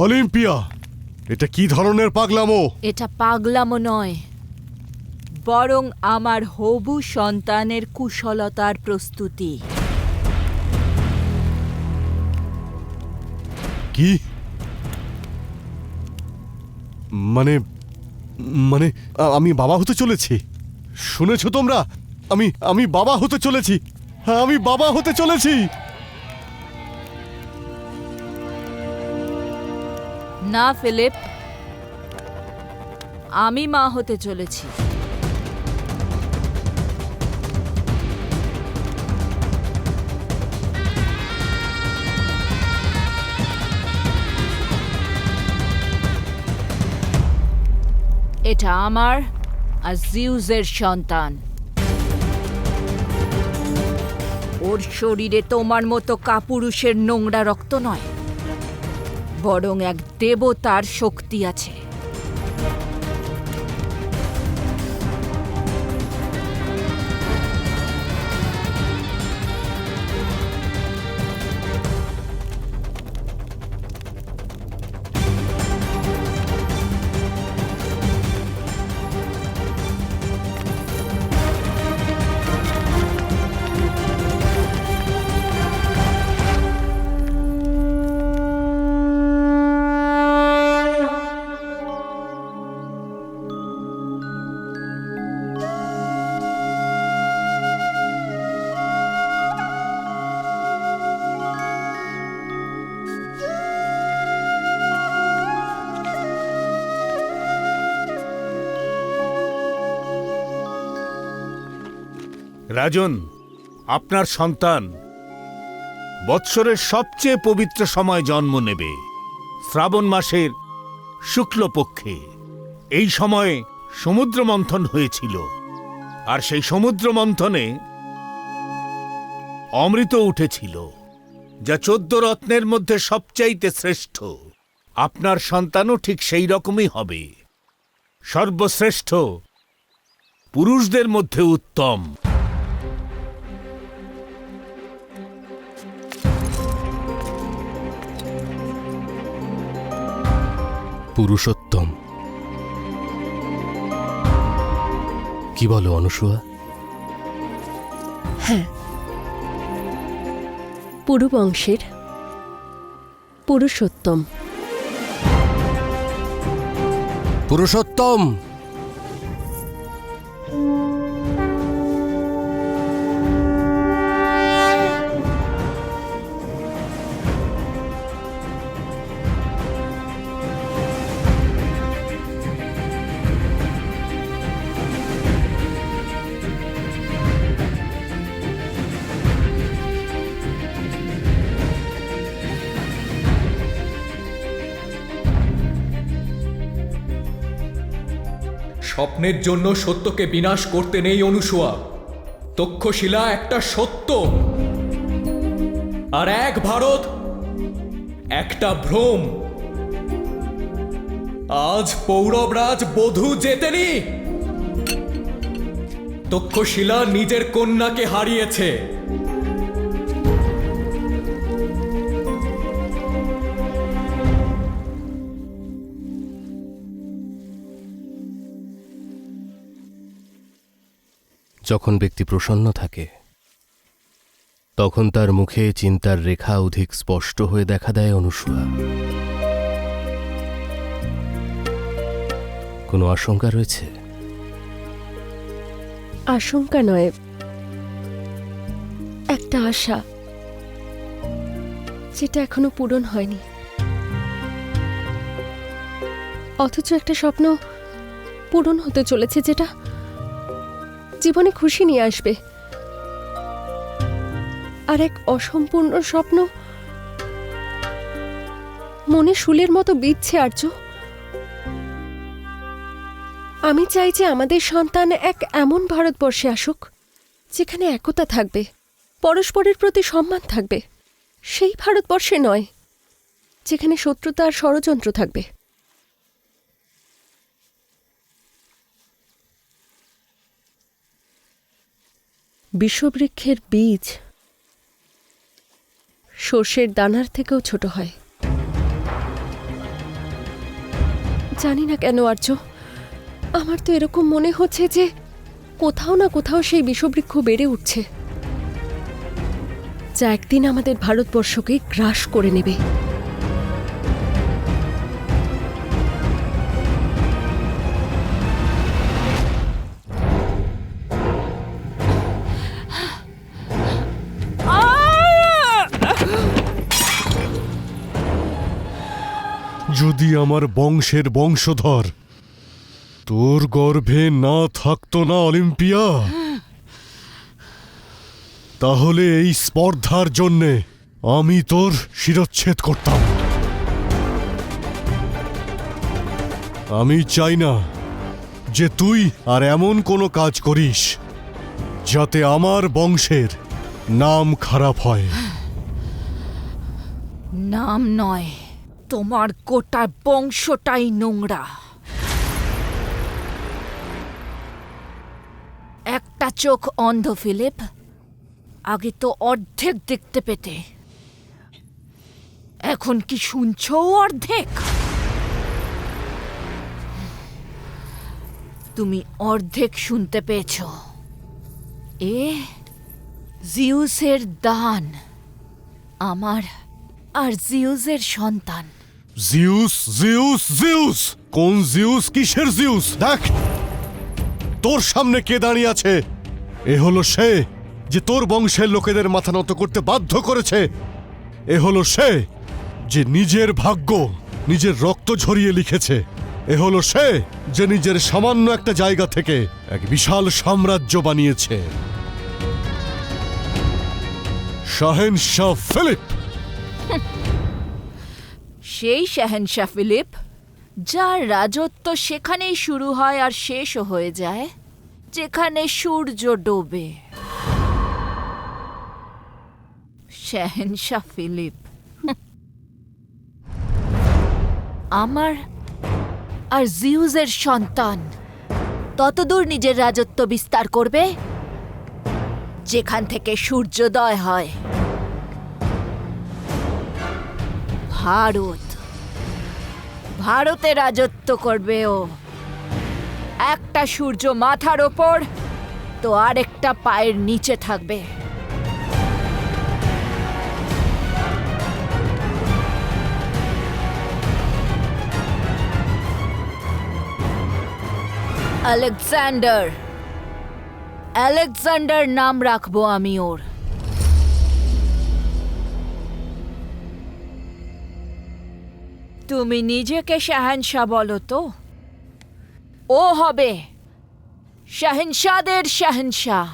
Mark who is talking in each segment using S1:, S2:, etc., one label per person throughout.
S1: Olympia, এটা কি ধরনের পাগলামো?
S2: এটা পাগলামো নয়, বরং আমার হবু সন্তানের কুশলতার প্রস্তুতি।
S1: কি মানে মানে আমি বাবা হতে চলেছি? শুনেছো তোমরা? আমি বাবা হতে চলেছি। হ্যাঁ, আমি বাবা হতে চলেছি।
S2: না ফিলিপ, আমি মা হতে চলেছি। এটা আমার আর জিউসের সন্তান। ওর শরীরে তোমার মতো কাপুরুষের নোংরা রক্ত নয়, বরং এক দেবতার শক্তি আছে।
S3: রাজন, আপনার সন্তান বৎসরের সবচেয়ে পবিত্র সময় জন্ম নেবে, শ্রাবণ মাসের শুক্লপক্ষে। এই সময়ে সমুদ্র মন্থন হয়েছিল, আর সেই সমুদ্র মন্থনে অমৃত উঠেছিল, যা 14 রত্নের মধ্যে সবচাইতে শ্রেষ্ঠ। আপনার সন্তানও ঠিক সেই রকমই হবে, সর্বশ্রেষ্ঠ, পুরুষদের মধ্যে উত্তম।
S4: পুরুষোত্তম। কি বলো অনুসূয়া?
S5: হ্যাঁ, পুরুবংশের পুরুষোত্তম।
S4: পুরুষোত্তম!
S6: স্বপ্নের জন্য সত্যকে বিনাশ করতে নেই অনুসূয়া। তক্ষশিলা একটা সত্য, আর এক ভারত একটা ভ্রম। আজ পৌরবরাজ বধূ জেতেনি, তক্ষশিলা নিজের কন্যাকে হারিয়েছে।
S4: যখন ব্যক্তি প্রসন্ন থাকে, তখন তার মুখে চিন্তার রেখা অধিক স্পষ্ট হয়ে দেখা দেয় অনুসূয়া। কোনো আশঙ্কা রয়েছে?
S5: আশঙ্কা নয়, একটা আশা, যেটা এখনো পূরণ হয়নি। অথচ একটা স্বপ্ন পূরণ হতে চলেছে, যেটা জীবনে খুশি নিয়ে আসবে। আর এক অসম্পূর্ণ স্বপ্ন মনে শুলের মতো বিঁধছে আর্য। আমি চাই যে আমাদের সন্তান এক এমন ভারতবর্ষে আসুক, যেখানে একতা থাকবে, পরস্পরের প্রতি সম্মান থাকবে। সেই ভারতবর্ষে নয়, যেখানে শত্রুতা আর ষড়যন্ত্র থাকবে। বিশ্ববৃক্ষের বীজ সর্ষের দানার থেকেও ছোট হয়। জানি না কেন আর্য, আমার তো এরকম মনে হচ্ছে যে কোথাও না কোথাও সেই বিষবৃক্ষ বেড়ে উঠছে, যা একদিন আমাদের ভারতবর্ষকে গ্রাস করে নেবে।
S1: যদি আমার বংশের বংশধর তোর গর্ভে না থাকতো না অলিম্পিয়া, তাহলে এই স্পর্ধার জন্যে আমি তোর শিরচ্ছেদ করতাম। আমি চাই না যে তুই আর এমন কোনো কাজ করিস যাতে আমার বংশের নাম খারাপ হয়।
S2: নাম নয়, তোমার গোটা বংশটাই নোংরা। একটা চোখ অন্ধ ফিলিপ, আগে তো অর্ধেক দেখতে পেতে, এখন কি শুনছো অর্ধেক? তুমি অর্ধেক শুনতে পেয়েছ। এ জিউসের দান, আমার আর জিউসের সন্তান।
S1: Zeus, Zeus, Zeus! কোন জিউস? কিসের জিউস? দেখ তোর সামনে কে দাঁড়িয়ে আছে। এ হলো সে যে তোর বংশের লোকেদের মাথা নত করতে বাধ্য করেছে। এ হলো সে যে নিজের ভাগ্য নিজের রক্ত ঝরিয়ে লিখেছে। এ হলো সে যে নিজের সামান্য একটা জায়গা থেকে এক বিশাল সাম্রাজ্য বানিয়েছে। শাহেনশাহ ফিলিপ।
S2: সেই শাহেনশাহ ফিলিপ যার রাজত্ব সেখানেই শুরু হয় আর শেষও হয়ে যায় যেখানে সূর্য ডোবে। শাহেনশাহ ফিলিপ আমার আর জিউসের সন্তান ততদূর নিজের রাজত্ব বিস্তার করবে যেখান থেকে সূর্যোদয় হয়। ভারতে রাজত্ব করবে ও। একটা সূর্য মাথার ওপর তো আরেকটা পায়ের নিচে থাকবে। আলেকজান্ডার, আলেকজান্ডার নাম রাখবো আমি ওর। তুমি নিজেকে শাহেনশাহ বলো তো, ও হবে শাহেনশাহদের শাহেনশাহ।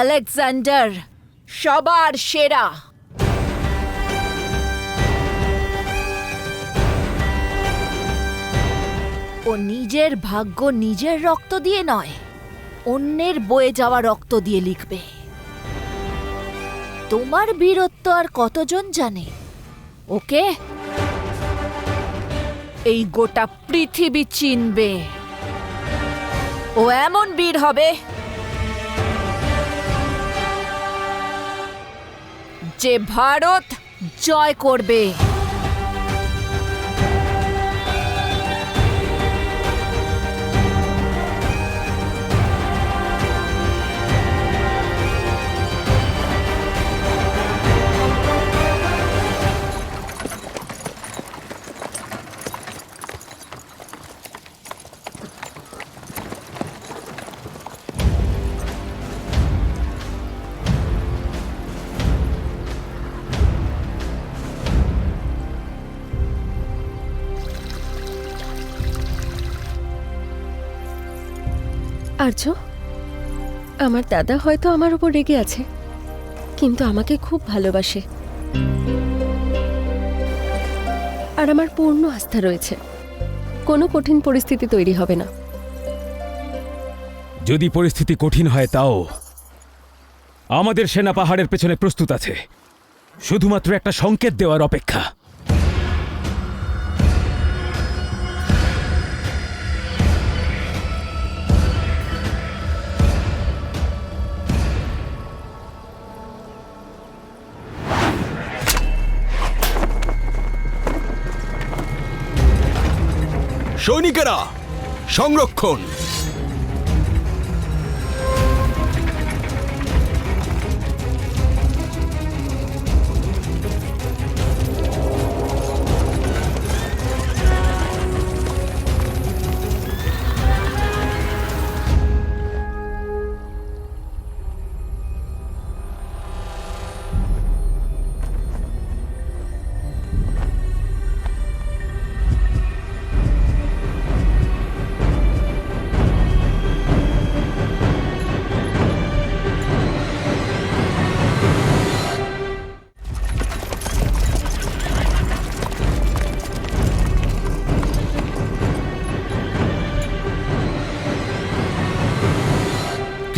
S2: আলেকজান্ডার সবার সেরা। ও নিজের ভাগ্য নিজের রক্ত দিয়ে নয়, অন্যের বয়ে যাওয়া রক্ত দিয়ে লিখবে। তোমার বীরত্ব আর কতজন জানে? ওকে এই গোটা পৃথিবী চিনবে। ও এমন বীর হবে যে ভারত জয় করবে।
S5: আর্য, আমার দাদা হয়তো আমার উপর রেগে আছে, কিন্তু আমাকে খুব ভালোবাসে আর আমার পূর্ণ আস্থা রয়েছে। কোনো কঠিন পরিস্থিতি তৈরি হবে না।
S7: যদি পরিস্থিতি কঠিন হয় তাও আমাদের সেনা পাহাড়ের পেছনে প্রস্তুত আছে, শুধুমাত্র একটা সংকেত দেওয়ার অপেক্ষা।
S8: সৈনিকেরা সংরক্ষণ।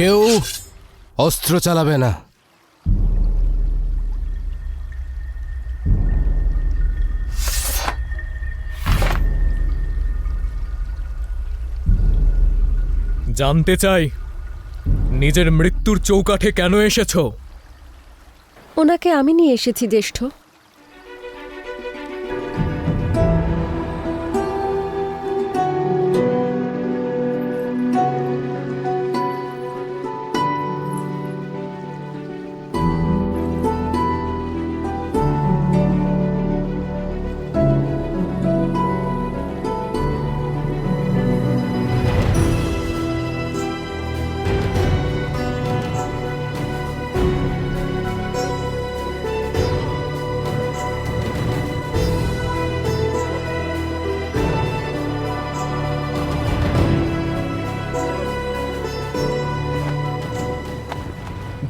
S4: কেউ অস্ত্র চালাবে না।
S6: জানতে চাই নিজের মৃত্যুর চৌকাঠে কেন এসেছো?
S5: ওনাকে আমি নিয়ে এসেছি জ্যেষ্ঠ।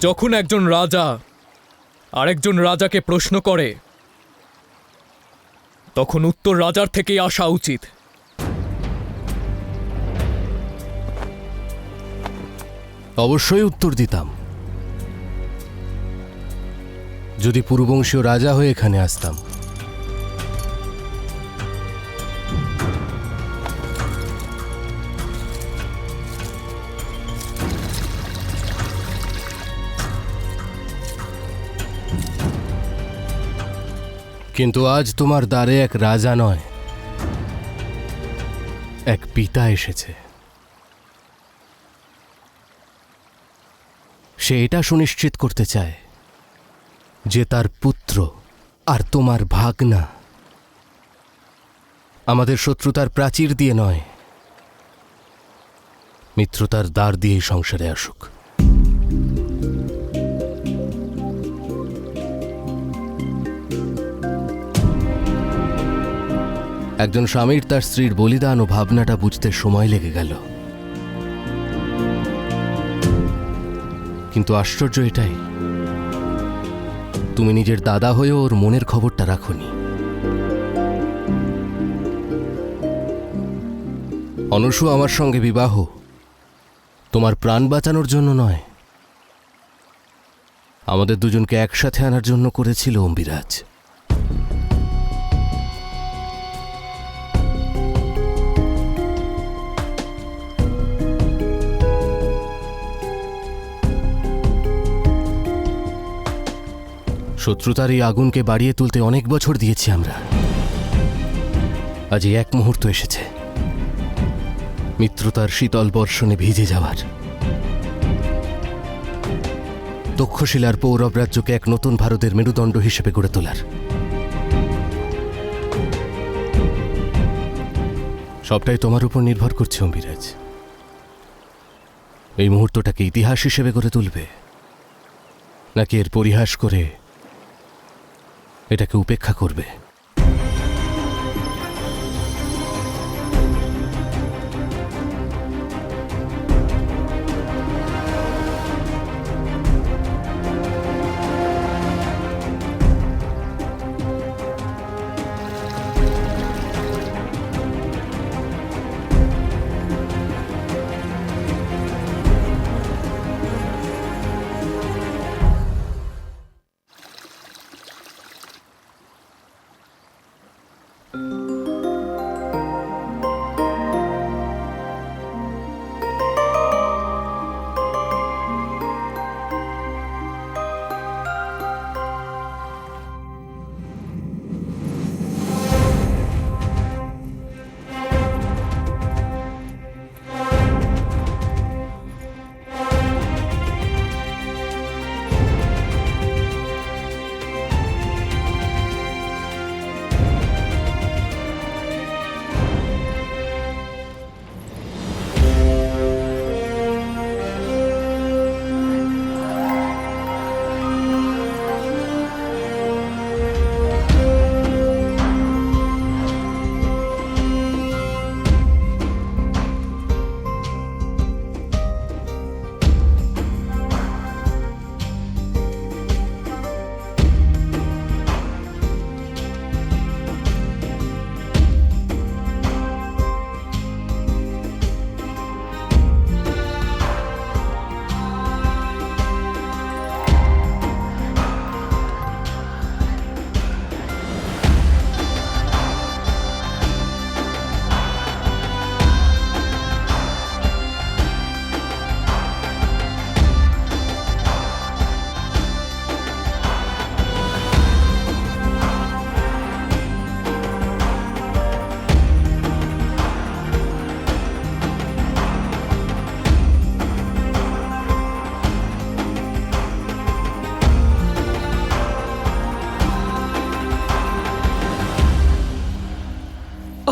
S6: যখন একজন রাজা আরেকজন রাজাকে প্রশ্ন করে তখন উত্তর রাজার থেকেই আসা উচিত।
S4: অবশ্যই উত্তর দিতাম, যদি পুরবংশীয় রাজা হয়ে এখানে আসতাম। কিন্তু আজ তোমার দ্বারে এক রাজা নয়, এক পিতা এসেছে। সে এটা সুনিশ্চিত করতে চায় যে তার পুত্র আর তোমার ভাগনা আমাদের শত্রুতার প্রাচীর দিয়ে নয়, মিত্রতার দ্বার দিয়েই সংসারে আসুক। একজন স্বামীর তার স্ত্রীর বলিদান ও ভাবনাটা বুঝতে সময় লেগে গেল, কিন্তু আশ্চর্য এটাই, তুমি নিজের দাদা হয়েও ওর মনের খবরটা রাখোনি। অনুসু আমার সঙ্গে বিবাহ তোমার প্রাণ বাঁচানোর জন্য নয়, আমাদের দুজনকে একসাথে আনার জন্য করেছিল অম্বিরাজ। শত্রুতার এই আগুনকে বাড়িয়ে তুলতে অনেক বছর দিয়েছি আমরা, আজ এক মুহূর্ত এসেছে মিত্রতার শীতল বর্ষণে ভিজে যাওয়ার, তক্ষশিলার পৌরব রাজ্যকে এক নতুন ভারতের মেরুদণ্ড হিসেবে গড়ে তোলার। সবটাই তোমার উপর নির্ভর করছে অম্বিরাজ। এই মুহূর্তটাকে ইতিহাস হিসেবে গড়ে তুলবে, নাকি এর পরিহাস করে এটাকে উপেক্ষা করবে?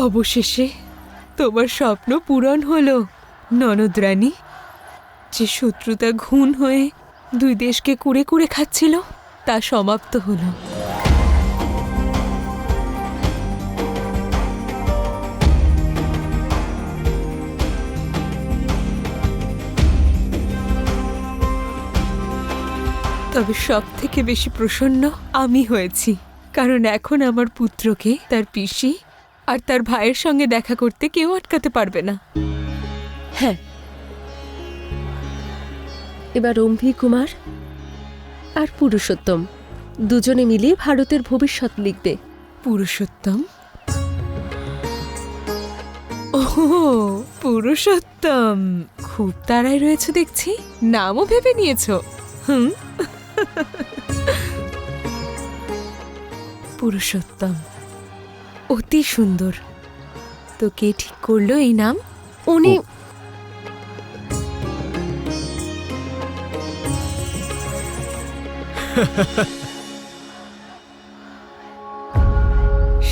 S9: অবশেষে তোমার স্বপ্ন পূরণ হলো ননদ রানী। যে শত্রুতা ঘুণ হয়ে দুই দেশকে কুড়ে কুড়ে খাচ্ছিল তা সমাপ্ত হলো। তবে সব থেকে বেশি প্রসন্ন আমি হয়েছি, কারণ এখন আমার পুত্রকে তার পিসি আর তার ভাইয়ের সঙ্গে দেখা করতে কেউ আটকাতে পারবে না।
S5: হ্যাঁ, এবার অম্ভি কুমার আর পুরুষোত্তম দুজনে মিলে ভারতের ভবিষ্যৎ লিখবে।
S9: পুরুষোত্তম? ওহ, পুরুষোত্তম, খুব তাড়ায় রয়েছে দেখছি, নামও ভেবে নিয়েছো। হুম, পুরুষোত্তম অতি সুন্দর। তো কে ঠিক করলো এই নাম?
S5: উনি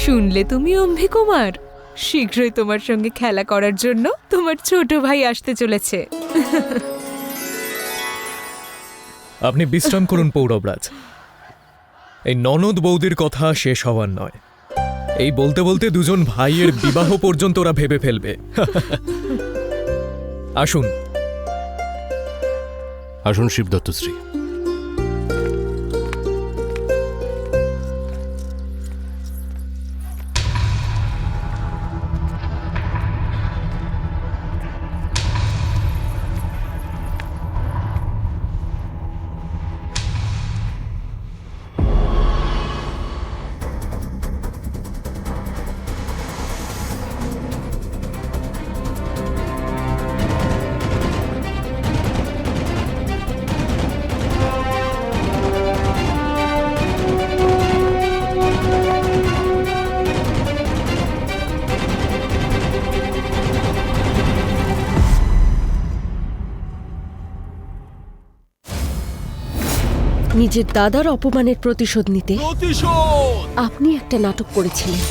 S9: শুনলে তুমি অম্ভি কুমার? শীঘ্রই তোমার সঙ্গে খেলা করার জন্য তোমার ছোট ভাই আসতে চলেছে।
S6: আপনি বিশ্রাম করুন পৌরবরাজ। এই ননদ বৌদির কথা শেষ হওয়ার নয়। এই বলতে বলতে দুজন ভাইয়ের বিবাহ পর্যন্ত ওরা ভেবে ফেলবে। আসুন।
S4: আসুন শিবদত্তশ্রী।
S5: নিজের দাদার অপমানের প্রতিশোধ নিতে আপনি একটা নাটক করেছিলেন,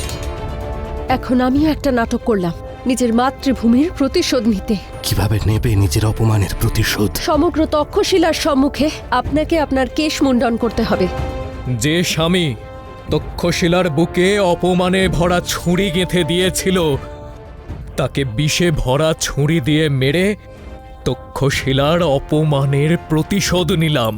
S5: এখন আমিও একটা নাটক করলাম নিজের মাতৃভূমির প্রতিশোধ নিতে।
S4: কিভাবে নেবে নিজের অপমানের প্রতিশোধ?
S5: সমগ্র তক্ষশিলার সম্মুখে আপনাকে আপনার কেশ মুন্ডন করতে হবে।
S6: যে স্বামী তক্ষশিলার বুকে অপমানে ভরা ছুরি গেঁথে দিয়েছিল, তাকে বিষে ভরা ছুরি দিয়ে মেরে তক্ষশিলার অপমানের প্রতিশোধ নিলাম।